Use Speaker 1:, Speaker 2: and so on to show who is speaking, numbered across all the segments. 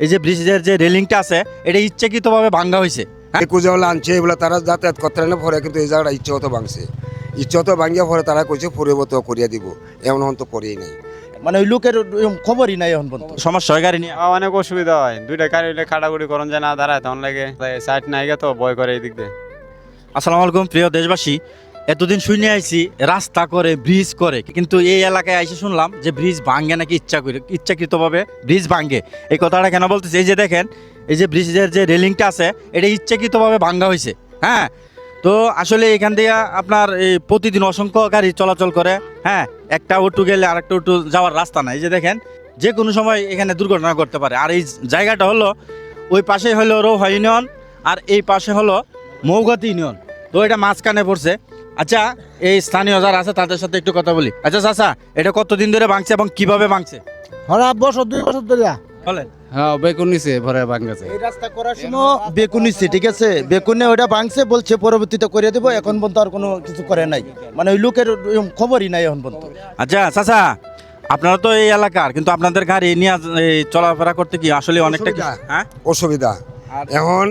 Speaker 1: এই যে ব্রিজের যে রেলিংটা আছে এটা ইচ্ছাকৃতভাবে ভাঙা হয়েছে।
Speaker 2: কুজাওয়ালা আনছে এগুলো তারা যাতায়াত করতে না পরে, কিন্তু এই জায়গাটা ইচ্ছে হতো ভাঙছে, ইচ্ছে হতো ভাঙিয়া পরে তারা কইছে পরিবর্তন করিয়া দিব, এমন হন তো করেই নাই।
Speaker 3: মানে ওই লোকের খবরই নাই এখন পর্যন্ত।
Speaker 1: সমস্যা হয় গাড়ি নিয়ে।
Speaker 4: অনেক অসুবিধা হয়, দুইটা গাড়ি হইলে খাটাগুড়ি করন যায় না, দাঁড়ায় তখন লাগে সাইড নাই গে তো ভয় করে এই দিক দিয়ে।
Speaker 1: আসসালামু আলাইকুম প্রিয় দেশবাসী, এতদিন শুনে আইছি রাস্তা করে ব্রিজ করে, কিন্তু এই এলাকায় আইসে শুনলাম যে ব্রিজ ভাঙ্গে নাকি ইচ্ছাকৃতভাবে ব্রিজ ভাঙ্গে। এই কথাটা কেন বলতেছে, এই যে দেখেন এই যে ব্রিজের যে রেলিংটা আছে এটা ইচ্ছাকৃতভাবে ভাঙ্গা হয়েছে। হ্যাঁ, তো আসলে এখান থেকে আপনার এই প্রতিদিন অসংখ্য গাড়ি চলাচল করে। হ্যাঁ, একটা অটো গেলে আরেকটা অটো যাওয়ার রাস্তা নাই। এই যে দেখেন যে কোনো সময় এখানে দুর্ঘটনা ঘটতে পারে। আর এই জায়গাটা হলো ওই পাশে হলো রৌহা ইউনিয়ন আর এই পাশে হলো মৌগাতি ইউনিয়ন, তো এটা মাঝখানে পড়ছে। আচ্ছা, এই স্থানীয় যারা আছে তাদের সাথে একটু কথা বলি। আচ্ছা চাচা, এটা কতদিন ধরে ভাঙছে এবং কিভাবে ভাঙছে
Speaker 3: হরা বছর 2 বছর ধরে
Speaker 1: বলেন।
Speaker 5: হ্যাঁ, বেগুন নিছে ভরে ভাঙছে।
Speaker 3: এই রাস্তা করার সময় বেকুনিছে, ঠিক আছে, বেকুনে ওটা ভাঙছে, বলছে পরবর্তীতে করে দেবো, এখন পর্যন্ত আর কোনো কিছু করে নাই। মানে ওই লোকের খবরই নাই এখন পর্যন্ত।
Speaker 1: আচ্ছা চাচা, আপনারা তো এই এলাকার, কিন্তু আপনাদের গাড়ি নিয়ে এই চলাফেরা করতে কি আসলে অনেকটা কি হ্যাঁ
Speaker 2: অসুবিধা। এখন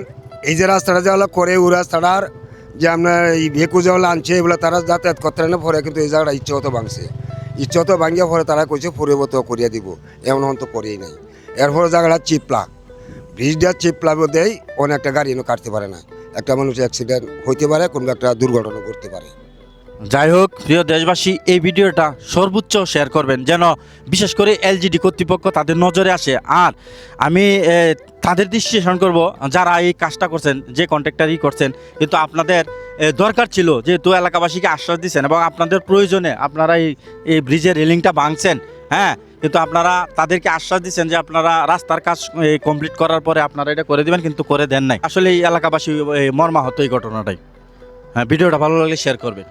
Speaker 2: এই যে রাস্তাটা যেগুলো করে ওই রাস্তাটার যে আপনার এই ভেকু যেগুলো আনছে এগুলো তারা যাতায়াত করতে না পরে, কিন্তু এই জায়গাটা ইচ্ছে হতো ভাঙছে, ইচ্ছে হতো ভাঙিয়া পরে তারা কইছে পরিবর্তন করিয়া দিব, এমন হন তো করেই নাই। এরপরে জায়গাটা চিপলা, ব্রিজটা চিপলা দেয়, অনেকটা গাড়ি এনে কাটতে পারে না, একটা মানুষ অ্যাক্সিডেন্ট হইতে পারে, কোনো একটা দুর্ঘটনা ঘটতে পারে।
Speaker 1: যাই হোক প্রিয় দেশবাসী, এই ভিডিওটা সর্বোচ্চ শেয়ার করবেন যেন বিশেষ করে এলজিডি কর্তৃপক্ষ তাদের নজরে আসে। আর আমি তাদের দৃষ্টি আকর্ষণ করব যারা এই কাজটা করছেন, যে কন্ট্রাক্টরই করছেন, কিন্তু আপনাদের দরকার ছিল, যেহেতু এলাকাবাসীকে আশ্বাস দিচ্ছেন এবং আপনাদের প্রয়োজনে আপনারা এই ব্রিজের রেলিংটা ভাঙছেন। হ্যাঁ, কিন্তু আপনারা তাদেরকে আশ্বাস দিচ্ছেন যে আপনারা রাস্তার কাজ কমপ্লিট করার পরে আপনারা এটা করে দেবেন, কিন্তু করে দেন নাই। আসলে এই এলাকাবাসী মর্মাহত এই ঘটনাটাই। হ্যাঁ, ভিডিওটা ভালো লাগলে শেয়ার করবেন।